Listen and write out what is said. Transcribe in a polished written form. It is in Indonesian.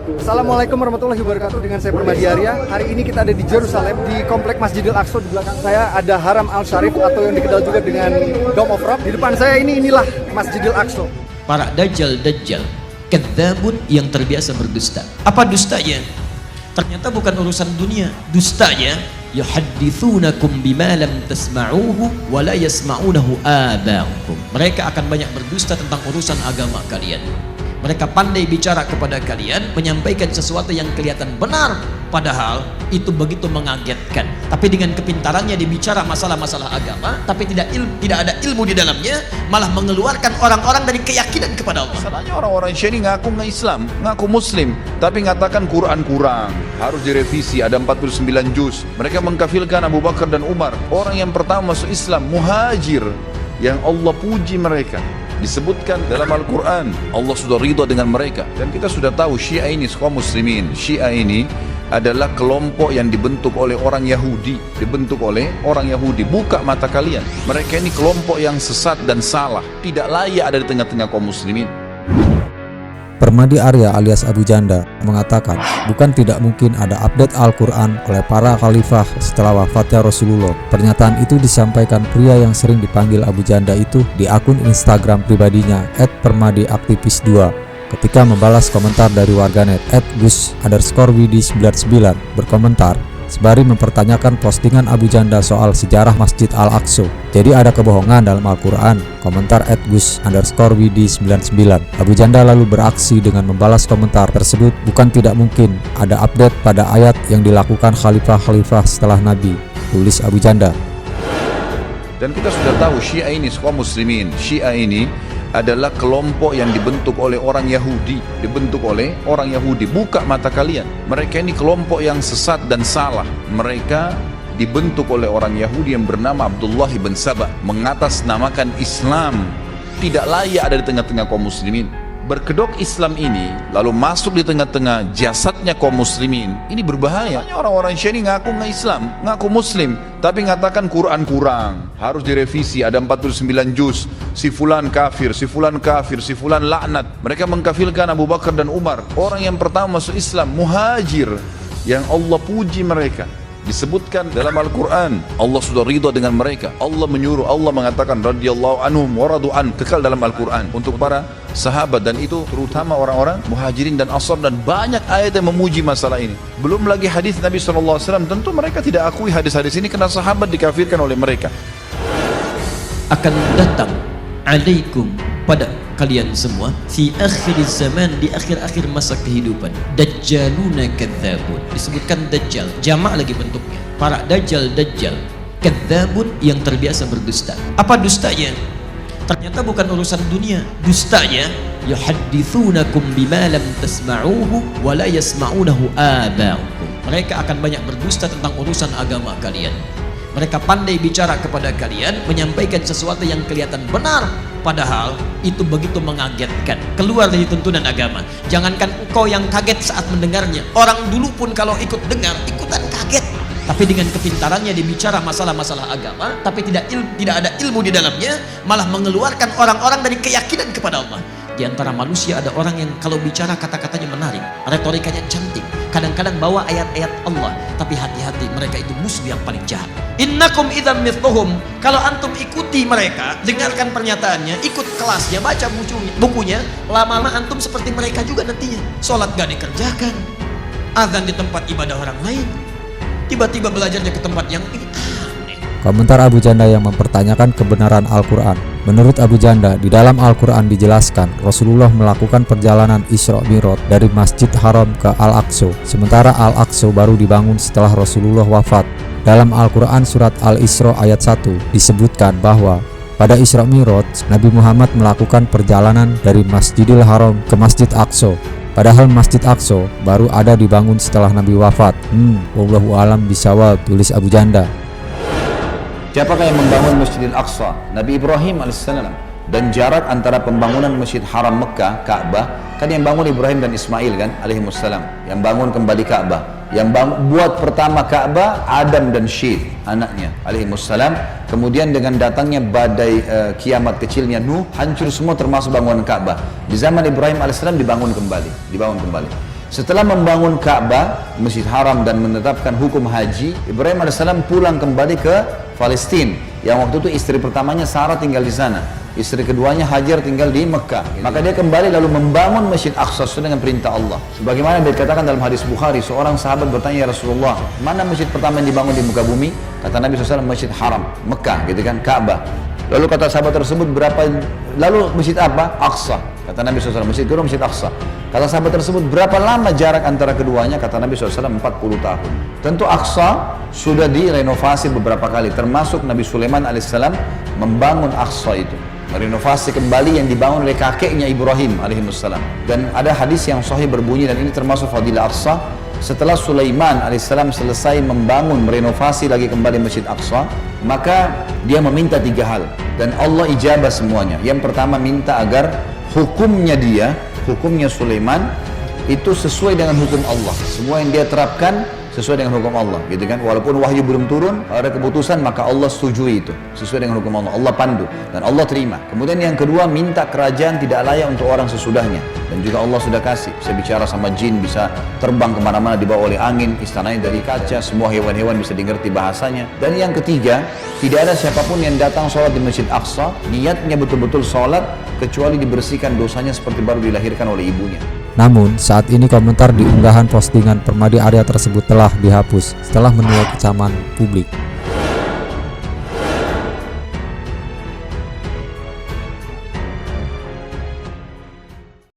Assalamualaikum warahmatullahi wabarakatuh. Dengan saya Permadi Arya. Hari ini kita ada di Yerusalem, di komplek Masjidil Aqsa. Di belakang saya ada Haram Al-Sharif atau yang dikenal juga dengan Dome of Rock. Di depan saya inilah Masjidil Aqsa. Para dajjal, kadzabun yang terbiasa berdusta. Apa dustanya? Ternyata bukan urusan dunia. Dustanya yuhadditsunakum bima lam tasma'uhu wa la yasma'unahu aba'ukum. Mereka akan banyak berdusta tentang urusan agama kalian. Mereka pandai bicara kepada kalian, menyampaikan sesuatu yang kelihatan benar, padahal itu begitu mengagetkan. Tapi dengan kepintarannya dia bicara masalah-masalah agama, tapi tidak ada ilmu di dalamnya, malah mengeluarkan orang-orang dari keyakinan kepada Allah. Masalahnya orang-orang Syiah ngaku nggak Islam, ngaku Muslim, tapi ngatakan Quran kurang, harus direvisi, ada 49 juz. Mereka mengkafirkan Abu Bakar dan Umar, orang yang pertama masuk Islam, muhajir, yang Allah puji mereka. Disebutkan dalam Al-Quran, Allah sudah ridha dengan mereka. Dan kita sudah tahu Syiah ini kaum muslimin. Syiah ini adalah kelompok yang dibentuk oleh orang Yahudi. Buka mata kalian. Mereka ini kelompok yang sesat dan salah, tidak layak ada di tengah-tengah kaum muslimin. Permadi Arya alias Abu Janda mengatakan bukan tidak mungkin ada update Al-Quran oleh para khalifah setelah wafatnya Rasulullah. Pernyataan itu disampaikan pria yang sering dipanggil Abu Janda itu di akun Instagram pribadinya @permadiaktivis2 ketika membalas komentar dari warganet @gus_widi99 berkomentar sembari mempertanyakan postingan Abu Janda soal sejarah Masjid Al-Aqsa. Jadi ada kebohongan dalam Al-Quran, komentar @gus_widi99. Abu Janda lalu beraksi dengan membalas komentar tersebut. Bukan tidak mungkin ada update pada ayat yang dilakukan khalifah-khalifah setelah Nabi, tulis Abu Janda. Dan kita sudah tahu Syiah ini kaum muslimin. Syiah ini adalah kelompok yang dibentuk oleh orang Yahudi. Buka mata kalian. Mereka ini kelompok yang sesat dan salah. Mereka dibentuk oleh orang Yahudi yang bernama Abdullah bin Sabah, mengatasnamakan Islam, tidak layak ada di tengah-tengah kaum muslimin. Berkedok Islam ini lalu masuk di tengah-tengah jasadnya kaum muslimin, ini berbahaya. Orang-orang Syiah ini ngaku nggak Islam, ngaku Muslim, tapi ngatakan Quran kurang, harus direvisi, ada 49 juz. Si fulan kafir, si fulan laknat. Mereka mengkafirkan Abu Bakar dan Umar, orang yang pertama masuk Islam, muhajir, yang Allah puji mereka. Disebutkan dalam Al-Quran, Allah sudah ridha dengan mereka. Allah menyuruh, Allah mengatakan radhiyallahu anhum wa radu an, kekal dalam Al-Quran untuk para sahabat, dan itu terutama orang-orang muhajirin dan ansar, dan banyak ayat yang memuji masalah ini. Belum lagi hadis Nabi SAW, tentu mereka tidak akui hadis-hadis ini karena sahabat dikafirkan oleh mereka. Akan datang alaikum pada kalian semua fi akhir zaman, di akhir-akhir masa kehidupan, dajjaluna kadzabun. Disebutkan dajjal, jamak lagi bentuknya. Para dajjal, kadzabun yang terbiasa berdusta. Apa dustanya? Ternyata bukan urusan dunia. Dustanya yuhadditsunakum bima lam tasma'uhu wa la yasma'unahu aba'ukum. Mereka akan banyak berdusta tentang urusan agama kalian. Mereka pandai bicara kepada kalian, menyampaikan sesuatu yang kelihatan benar, padahal itu begitu mengagetkan, keluar dari tuntunan agama. Jangankan engkau yang kaget saat mendengarnya, orang dulu pun kalau ikut dengar, ikutan kaget. Tapi dengan kepintarannya dia bicara masalah-masalah agama, tapi tidak ada ilmu di dalamnya, malah mengeluarkan orang-orang dari keyakinan kepada Allah. Di antara manusia ada orang yang kalau bicara kata-katanya menarik, retorikanya cantik, kadang-kadang bawa ayat-ayat Allah, tapi hati-hati, mereka itu musuh yang paling jahat. Innakum idzam mithluhum. Kalau antum ikuti mereka, dengarkan pernyataannya, ikut kelasnya, baca bukunya, lama-lama antum seperti mereka juga nantinya. Sholat gak dikerjakan, azan di tempat ibadah orang lain, tiba-tiba belajarnya ke tempat yang ini. Komentar Abu Janda yang mempertanyakan kebenaran Al-Quran. Menurut Abu Janda, di dalam Al-Quran dijelaskan Rasulullah melakukan perjalanan Isra Mi'raj dari Masjid Haram ke Al-Aqsa, sementara Al-Aqsa baru dibangun setelah Rasulullah wafat. Dalam Al-Quran surat Al-Isra ayat 1 disebutkan bahwa pada Isra Mi'raj Nabi Muhammad melakukan perjalanan dari Masjidil Haram ke Masjid Aqsa. Padahal Masjid Aqsa baru ada dibangun setelah Nabi wafat. Wallahu a'lam bishawab, tulis Abu Janda. Siapakah yang membangun Masjidil Aqsa? Nabi Ibrahim alaihissalam. Dan jarak antara pembangunan Masjid Haram Mekah, Ka'bah, kan yang bangun Ibrahim dan Ismail kan, alaihimussalam, yang bangun kembali Ka'bah. Yang buat pertama Ka'bah Adam dan Syith, anaknya alaihimussalam. Kemudian dengan datangnya badai kiamat kecilnya Nuh, hancur semua termasuk bangunan Ka'bah. Di zaman Ibrahim alaihissalam dibangun kembali. Setelah membangun Ka'bah, Masjid Haram dan menetapkan hukum haji, Ibrahim AS pulang kembali ke Palestina. Yang waktu itu istri pertamanya Sarah tinggal di sana. Istri keduanya Hajar tinggal di Mekah. Maka dia kembali lalu membangun Masjid Aqsa sesuai dengan perintah Allah. Sebagaimana dikatakan dalam hadis Bukhari, seorang sahabat bertanya, ya Rasulullah, mana masjid pertama yang dibangun di muka bumi? Kata Nabi SAW, Masjid Haram, Mekah, gitu kan, Ka'bah. Lalu kata sahabat tersebut, lalu masjid apa? Aqsa. Kata Nabi SAW, masjid kedua Masjid Aqsa. Kata sahabat tersebut, berapa lama jarak antara keduanya? Kata Nabi SAW, 40 tahun. Tentu Aqsa sudah direnovasi beberapa kali, termasuk Nabi Sulaiman alaihissalam membangun Aqsa itu, merenovasi kembali yang dibangun oleh kakeknya Ibrahim alaihissalam. Dan ada hadis yang sahih berbunyi, dan ini termasuk fadilah Aqsa, setelah Sulaiman alaihissalam selesai membangun, merenovasi lagi kembali Masjid Aqsa, maka dia meminta 3 hal, dan Allah ijabah semuanya. Yang pertama, minta agar hukumnya Sulaiman itu sesuai dengan hukum Allah. Semua yang dia terapkan sesuai dengan hukum Allah, gitu kan? Walaupun wahyu belum turun, ada keputusan, maka Allah setujui itu sesuai dengan hukum Allah. Allah pandu dan Allah terima. Kemudian yang kedua, minta kerajaan tidak layak untuk orang sesudahnya, dan juga Allah sudah kasih, bisa bicara sama jin, bisa terbang kemana-mana dibawa oleh angin, istananya dari kaca, semua hewan-hewan bisa dimengerti bahasanya. Dan yang ketiga, tidak ada siapapun yang datang sholat di Masjid Aqsa niatnya betul-betul sholat kecuali dibersihkan dosanya seperti baru dilahirkan oleh ibunya. Namun, saat ini komentar di unggahan postingan Permadi Arya tersebut telah dihapus setelah menuai kecaman publik.